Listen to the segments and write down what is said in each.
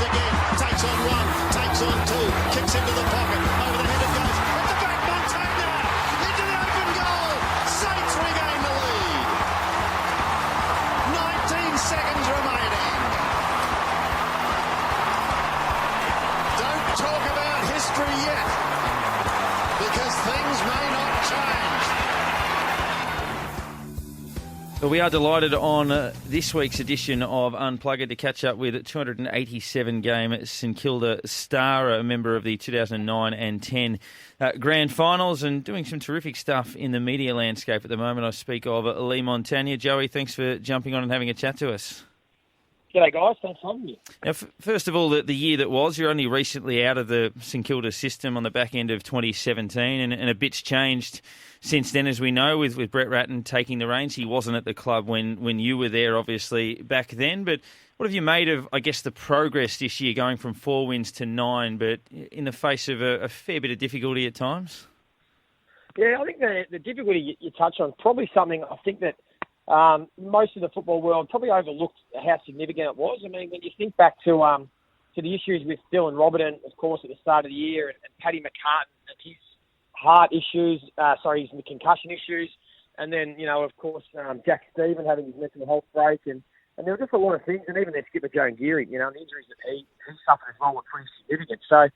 again. Takes on one, takes on two, kicks into the pocket, over the head it goes. At the back, Montagna into the open goal. Saints regain the lead. 19 seconds remaining. Don't talk about history yet, because things may not change. Well, we are delighted on this week's edition of Unplugged to catch up with 287 game St Kilda star, a member of the 2009 and 10 grand finals, and doing some terrific stuff in the media landscape at the moment. I speak of Leigh Montagna. Joey, thanks for jumping on and having a chat to us. G'day guys, thanks for having me. Now, first of all, the year that was, you're only recently out of the St Kilda system on the back end of 2017, and a bit's changed since then, as we know, with Brett Ratten taking the reins. He wasn't at the club when you were there, obviously, back then. But what have you made of, I guess, the progress this year, going from 4 wins to 9, but in the face of a fair bit of difficulty at times? Yeah, I think the difficulty you touch on, probably something I think that most of the football world probably overlooked how significant it was. I mean, when you think back to the issues with Dylan Robertson, of course, at the start of the year, and Paddy McCartan and his heart issues, his concussion issues, and then, of course, Jack Stephen having his mental health break, and there were just a lot of things, and even their skipper Joan Geary, the injuries that he suffered as well were pretty significant. So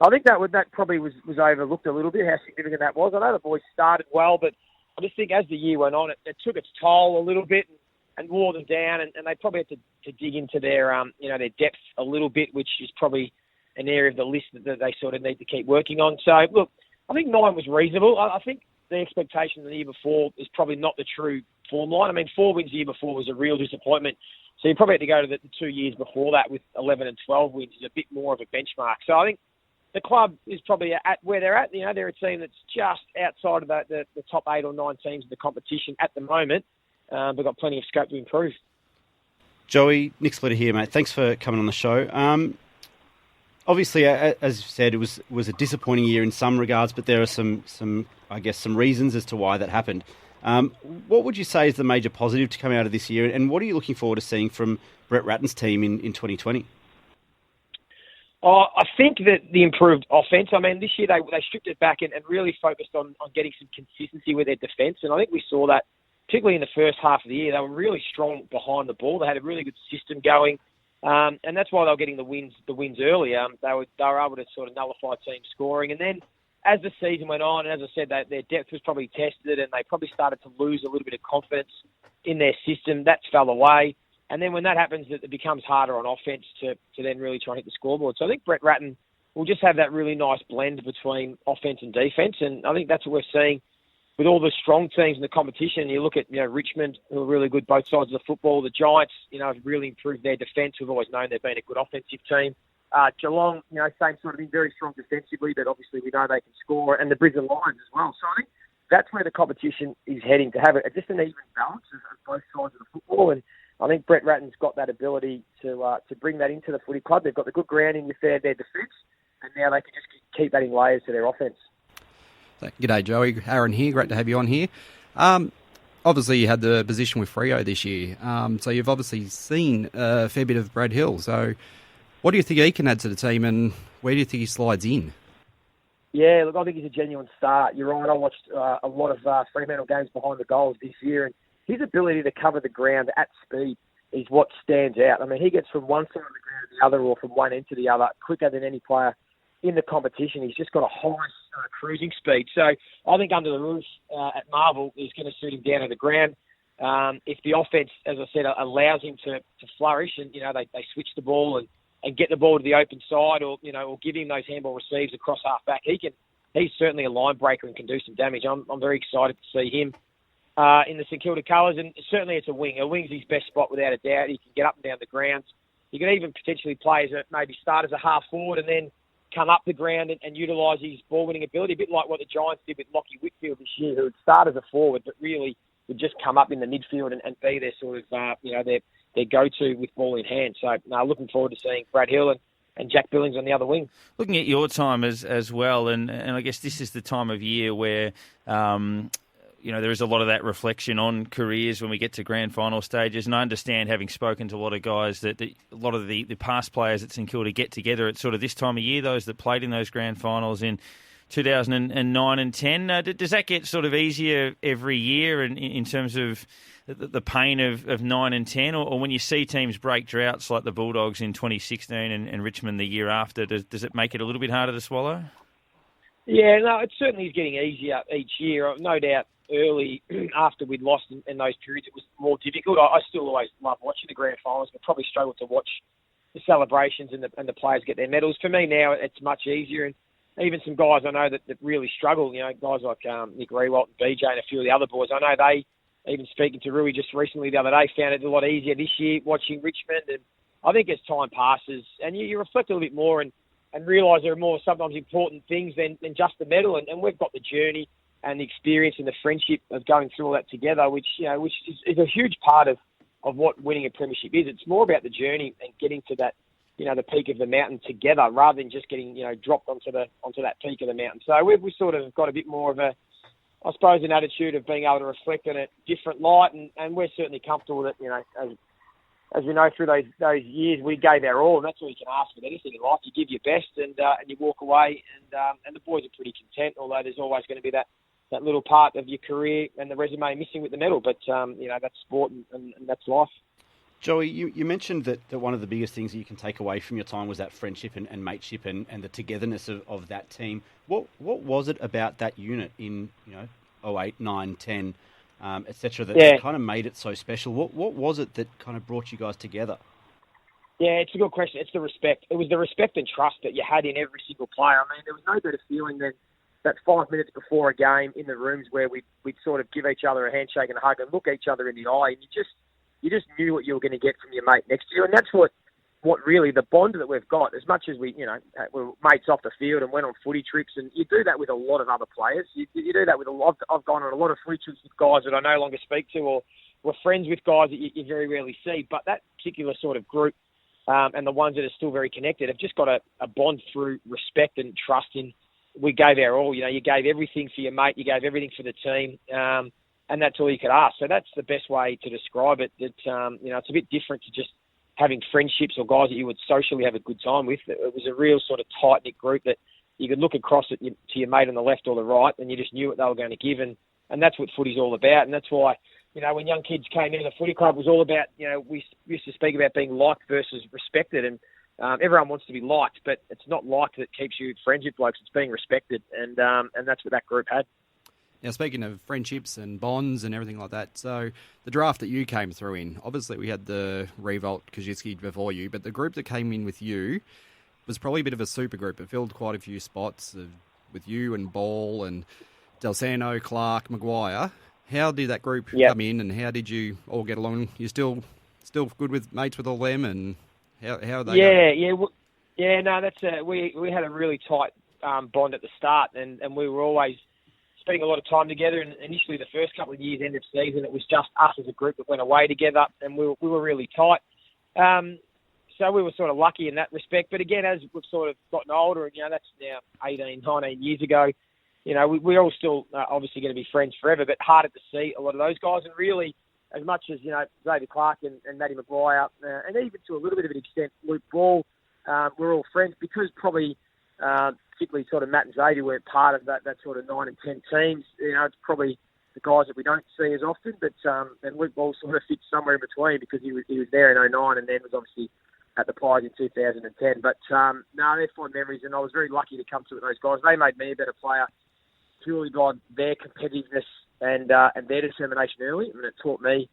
I think that probably was overlooked a little bit, how significant that was. I know the boys started well, but I just think as the year went on, it took its toll a little bit and wore them down, and they probably had to dig into their their depth a little bit, which is probably an area of the list that they sort of need to keep working on. So, look, I think 9 was reasonable. I think the expectation the year before is probably not the true form line. I mean, 4 wins the year before was a real disappointment. So you probably had to go to the 2 years before that with 11 and 12 wins is a bit more of a benchmark. So I think the club is probably at where they're at. They're a team that's just outside of the top 8 or 9 teams in the competition at the moment. They've got plenty of scope to improve. Joey, Nick Splitter here, mate. Thanks for coming on the show. Obviously, as you said, it was a disappointing year in some regards, but there are some reasons as to why that happened. What would you say is the major positive to come out of this year, and what are you looking forward to seeing from Brett Ratten's team in 2020? I think that the improved offence, I mean, this year they stripped it back and really focused on getting some consistency with their defence, and I think we saw that particularly in the first half of the year. They were really strong behind the ball. They had a really good system going. And that's why they were getting the wins early. They were able to sort of nullify team scoring. And then as the season went on, and as I said, their depth was probably tested, and they probably started to lose a little bit of confidence in their system. That fell away. And then when that happens, it becomes harder on offence to then really try and hit the scoreboard. So I think Brett Ratten will just have that really nice blend between offence and defence. And I think that's what we're seeing with all the strong teams in the competition. You look at Richmond, who are really good both sides of the football. The Giants, have really improved their defence. We've always known they've been a good offensive team. Geelong, same sort of thing, very strong defensively, but obviously we know they can score. And the Brisbane Lions as well. So I think that's where the competition is heading, to have just an even balance of both sides of the football. And I think Brett Ratten's got that ability to bring that into the footy club. They've got the good grounding with their defence, and now they can just keep adding layers to their offence. G'day, Joey. Aaron here. Great to have you on here. Obviously, you had the position with Freo this year, so you've obviously seen a fair bit of Brad Hill. So what do you think he can add to the team, and where do you think he slides in? Yeah, look, I think he's a genuine star. You're right. I watched a lot of Fremantle games behind the goals this year, and his ability to cover the ground at speed is what stands out. I mean, he gets from one side of the ground to the other, or from one end to the other, quicker than any player in the competition. He's just got a high cruising speed. So I think under the roof at Marvel is going to suit him down to the ground. If the offence, as I said, allows him to flourish, and they switch the ball and get the ball to the open side, or give him those handball receives across half back, he's certainly a line breaker and can do some damage. I'm very excited to see him in the St Kilda colours, and certainly it's a wing. A wing's his best spot without a doubt. He can get up and down the ground. He can even potentially play maybe start as a half forward and then come up the ground and utilise his ball-winning ability, a bit like what the Giants did with Lachie Whitfield this year, who would start as a forward, but really would just come up in the midfield and be their sort of, their go-to with ball in hand. So, looking forward to seeing Brad Hill and Jack Billings on the other wing. Looking at your time as well, and I guess this is the time of year where there is a lot of that reflection on careers when we get to grand final stages. And I understand, having spoken to a lot of guys, that a lot of the past players at St Kilda get together at sort of this time of year, those that played in those grand finals in 2009 and 10. Does that get sort of easier every year in terms of the pain of 9 and 10? Or when you see teams break droughts like the Bulldogs in 2016 and Richmond the year after, does it make it a little bit harder to swallow? Yeah, no, it certainly is getting easier each year. No doubt early after we'd lost in those periods, it was more difficult. I still always love watching the grand finals, but probably struggle to watch the celebrations and the players get their medals. For me now, it's much easier. And even some guys I know that really struggle, guys like Nick Rewalt and BJ and a few of the other boys, I know they, even speaking to Rui just recently the other day, found it a lot easier this year watching Richmond. And I think as time passes and you reflect a little bit more and realise there are more sometimes important things than just the medal. And we've got the journey and the experience and the friendship of going through all that together, which is a huge part of what winning a premiership is. It's more about the journey and getting to that, the peak of the mountain together rather than just getting, dropped onto that peak of the mountain. So we've sort of got a bit more of I suppose, an attitude of being able to reflect on a different light. And we're certainly comfortable that, as we know through those years, we gave our all, and that's all you can ask with anything in life. You give your best and you walk away, and the boys are pretty content, although there's always going to be that little part of your career and the resume missing with the medal. But, that's sport and that's life. Joey, you mentioned that one of the biggest things that you can take away from your time was that friendship and mateship and the togetherness of that team. What was it about that unit in 08, 9, 10, etc. that kind of made it so special? What was it that kind of brought you guys together? Yeah, it's a good question. It's the respect. It was the respect and trust that you had in every single player. I mean, there was no better feeling than that 5 minutes before a game in the rooms where we'd sort of give each other a handshake and a hug and look each other in the eye, and you just knew what you were going to get from your mate next to you. And that's what really the bond that we've got, as much as we were mates off the field and went on footy trips, and you do that with a lot of other players. You do that with a lot. I've gone on a lot of footy trips with guys that I no longer speak to, or were friends with guys that you very rarely see. But that particular sort of group, and the ones that are still very connected, have just got a bond through respect and trust in. We gave our all. You gave everything for your mate. You gave everything for the team. And that's all you could ask. So that's the best way to describe it. That it's a bit different to just having friendships or guys that you would socially have a good time with. It was a real sort of tight-knit group that you could look across to your mate on the left or the right, and you just knew what they were going to give. And that's what footy's all about. And that's why, when young kids came into the footy club, it was all about, we used to speak about being liked versus respected. And everyone wants to be liked, but it's not liked that keeps you friends with blokes. It's being respected. And that's what that group had. Now, speaking of friendships and bonds and everything like that, so the draft that you came through in, obviously we had the Revolt Kaczynski before you, but the group that came in with you was probably a bit of a super group. It filled quite a few spots with you and Ball and Dalsano, Clark, Maguire. How did that group come in, and how did you all get along? You still good with mates with all them, and how are they going? No, that's we had a really tight bond at the start, and we were always spending a lot of time together. And initially, the first couple of years, end of season, it was just us as a group that went away together, and we were really tight. So we were sort of lucky in that respect. But again, as we've sort of gotten older, and that's now 18, 19 years ago, we're all still obviously going to be friends forever, but harder to see a lot of those guys. And really, as much as, David Clark and Matty Maguire, and even to a little bit of an extent, Luke Ball, we're all friends because probably particularly sort of Matt and Xavier weren't part of that sort of 9 and 10 teams. It's probably the guys that we don't see as often, but and Luke Ball sort of fits somewhere in between because he was there in 09 and then was obviously at the Pies in 2010. But no, they're fond memories, and I was very lucky to come to those guys. They made me a better player purely by their competitiveness and their determination early. I mean, it taught me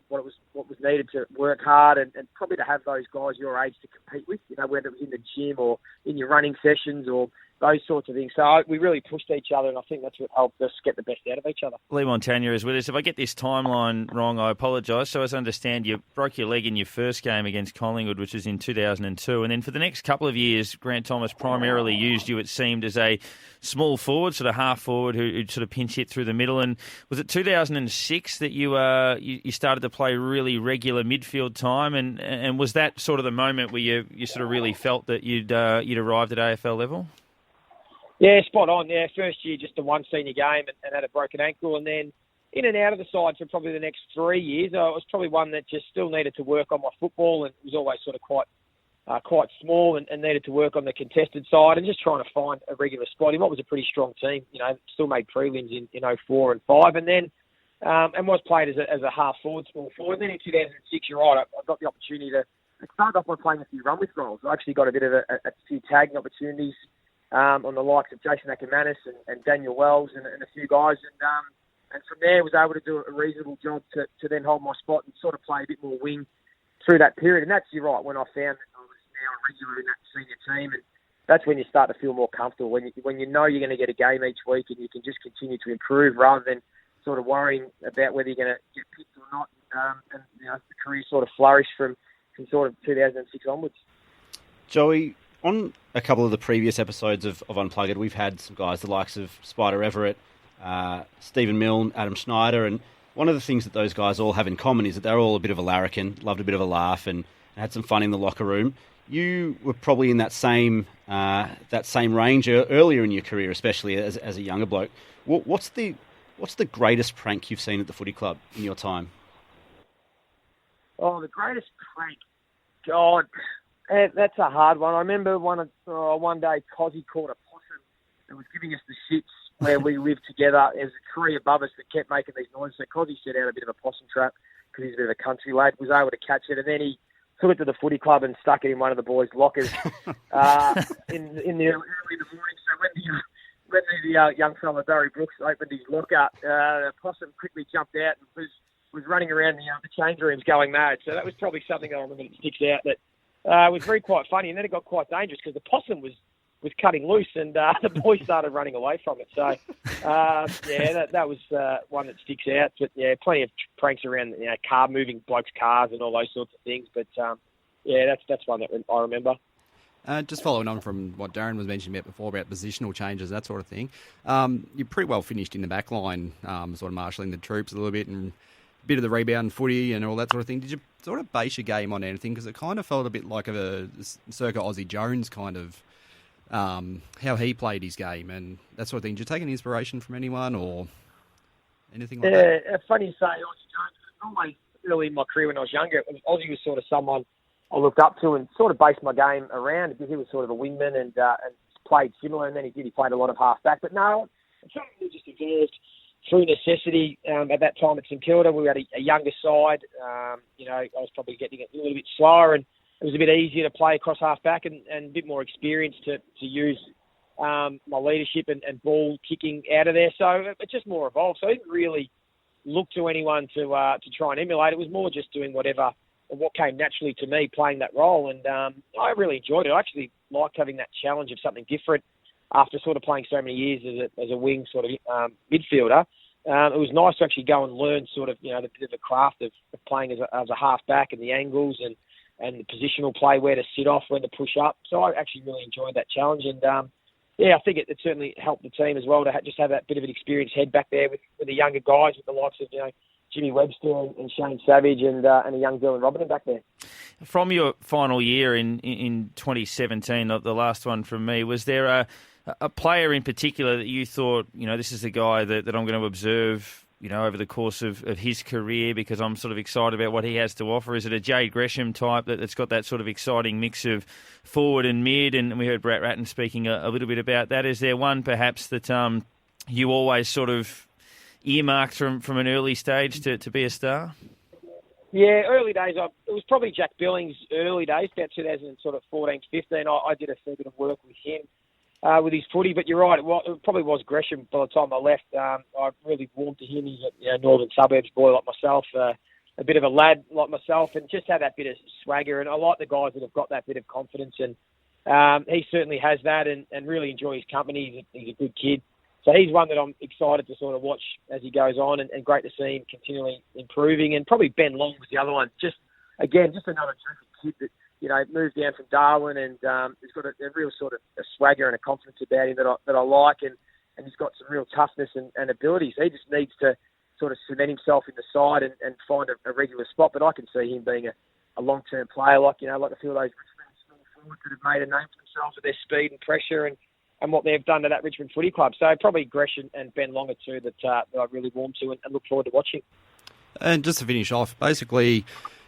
what was needed to work hard and probably to have those guys your age to compete with, whether it was in the gym or in your running sessions or those sorts of things. So we really pushed each other, and I think that's what helped us get the best out of each other. Leigh Montagna is with us. If I get this timeline wrong, I apologise. So as I understand, you broke your leg in your first game against Collingwood, which was in 2002. And then for the next couple of years, Grant Thomas primarily used you, it seemed, as a small forward, sort of half forward who'd sort of pinch hit through the middle. And was it 2006 that you started to play really regular midfield time? And was that sort of the moment where you sort of really felt that you'd arrived at AFL level? Yeah, spot on. Yeah, first year just the one senior game and had a broken ankle, and then in and out of the side for probably the next 3 years. I was probably one that just still needed to work on my football, and was always sort of quite small and needed to work on the contested side and just trying to find a regular spot in what was a pretty strong team. Still made prelims in 04 and 5, and then and was played as a half forward, small forward. And then in 2006, you're right, I got the opportunity to start off by playing a few run with roles. I actually got a bit of a few tagging opportunities on the likes of Jason Ackermanis and Daniel Wells and a few guys, and from there was able to do a reasonable job to then hold my spot and sort of play a bit more wing through that period. And that's, you're right, when I found that I was now a regular in that senior team, and that's when you start to feel more comfortable, when you know you're going to get a game each week and you can just continue to improve rather than sort of worrying about whether you're going to get picked or not. And the career sort of flourished from sort of 2006 onwards. Joey, on a couple of the previous episodes of Unplugged, we've had some guys, the likes of Spider Everett, Stephen Milne, Adam Schneider, and one of the things that those guys all have in common is that they're all a bit of a larrikin, loved a bit of a laugh, and had some fun in the locker room. You were probably in that same range earlier in your career, especially as a younger bloke. What's the greatest prank you've seen at the footy club in your time? Oh, the greatest prank, God, that's a hard one. I remember one day Cozzy caught a possum that was giving us the shits where we lived together. There was a tree above us that kept making these noises. So Cozzy set out a bit of a possum trap because he's a bit of a country lad, was able to catch it, and then he took it to the footy club and stuck it in one of the boys' lockers in the early in the morning. So when the young fella Barry Brooks opened his locker, the possum quickly jumped out and was running around the change rooms going mad. So that was probably something I remember that sticks out that was very quite funny. And then it got quite dangerous because the possum was cutting loose and the boys started running away from it. So, that was one that sticks out. But, yeah, plenty of pranks around, moving blokes' cars and all those sorts of things. But, that's one that I remember. Just following on from what Darren was mentioning about before about positional changes, that sort of thing, you're pretty well finished in the back line, sort of marshalling the troops a little bit and a bit of the rebound footy and all that sort of thing. Did you sort of base your game on anything? Because it kind of felt a bit like a circa Aussie Jones kind of how he played his game and that sort of thing. Did you take any inspiration from anyone or anything like that? Yeah, funny you say Aussie Jones. Always early in my career when I was younger, Aussie was sort of someone I looked up to and sort of based my game around because he was sort of a wingman and played similar, and then he played a lot of half-back. But no, it certainly just evolved through necessity. At that time at St Kilda, we had a younger side. I was probably getting it a little bit slower, and it was a bit easier to play across half-back and a bit more experience to use my leadership and ball kicking out of there. So it just more evolved. So I didn't really look to anyone to try and emulate. It was more just doing what came naturally to me, playing that role. And I really enjoyed it. I actually liked having that challenge of something different after sort of playing so many years as a wing sort of midfielder. It was nice to actually go and learn sort of, the craft of playing as a half-back and the angles and the positional play, where to sit off, when to push up. So I actually really enjoyed that challenge. And, I think it certainly helped the team as well to just have that bit of an experienced head back there with the younger guys, with the likes of, Jimmy Webster and Shane Savage and a young Dylan Robinson back there. From your final year in 2017, the last one from me, was there a player in particular that you thought, this is the guy that I'm going to observe, over the course of his career because I'm sort of excited about what he has to offer? Is it a Jade Gresham type that's got that sort of exciting mix of forward and mid? And we heard Brett Ratton speaking a little bit about that. Is there one perhaps that you always sort of earmarked from an early stage to be a star? Yeah, early days, it was probably Jack Billings' early days, about 2014, 15. I did a fair bit of work with him. With his footy, but you're right, it probably was Gresham by the time I left. I really warmed to him. He's a northern suburbs boy like myself, a bit of a lad like myself, and just had that bit of swagger. And I like the guys that have got that bit of confidence, and he certainly has that and really enjoy his company. He's a good kid. So he's one that I'm excited to sort of watch as he goes on, and great to see him continually improving. And probably Ben Long was the other one. Just another terrific kid that, moved down from Darwin and he's got a real sort of a swagger and a confidence about him that I like, and he's got some real toughness and abilities. He just needs to sort of cement himself in the side and find a regular spot. But I can see him being a long-term player, like a few of those Richmond small forwards that have made a name for themselves with their speed and pressure and and what they've done to that Richmond Footy Club. So probably Gresh and Ben Long are two that I really warm to and look forward to watching. And just to finish off, basically,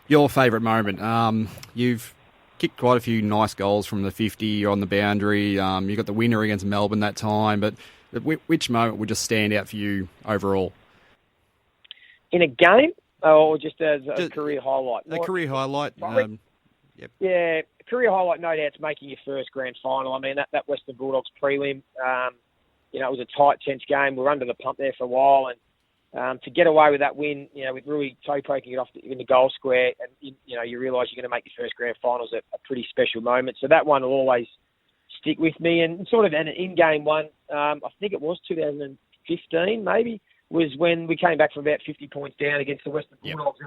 your favourite moment. You've kicked quite a few nice goals from the 50, you're on the boundary, you got the winner against Melbourne that time, but which moment would just stand out for you overall? In a game or just as a career highlight? A career highlight. Yep. Yeah, career highlight, no doubt, it's making your first grand final. I mean, that Western Bulldogs prelim, it was a tight, tense game. We were under the pump there for a while, and to get away with that win, with Rui toe poking it off in the goal square, and you realise you're going to make your first grand finals a pretty special moment. So that one will always stick with me. And sort of an in-game one, I think it was 2015 maybe, was when we came back from about 50 points down against the Western Bulldogs,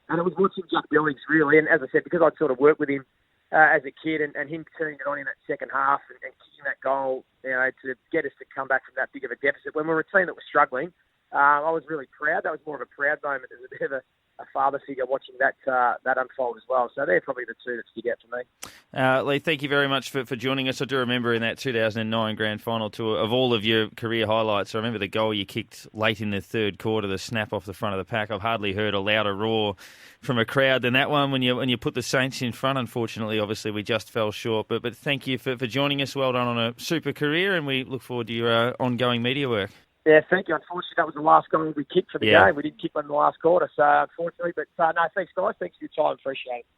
and it was watching Jack Billings really. And as I said, because I'd sort of worked with him as a kid, and him turning it on in that second half and kicking that goal, to get us to come back from that big of a deficit when we were a team that was struggling. I was really proud. That was more of a proud moment as a bit of a father figure watching that unfold as well. So they're probably the two that stick out for me. Leigh, thank you very much for joining us. I do remember in that 2009 Grand Final tour, of all of your career highlights, I remember the goal you kicked late in the third quarter, the snap off the front of the pack. I've hardly heard a louder roar from a crowd than that one when you put the Saints in front. Unfortunately, obviously, we just fell short. But thank you for joining us. Well done on a super career, and we look forward to your ongoing media work. Yeah, thank you. Unfortunately, that was the last goal we kicked for the game. We didn't kick one in the last quarter, so unfortunately. But no, thanks, guys. Thanks for your time. Appreciate it.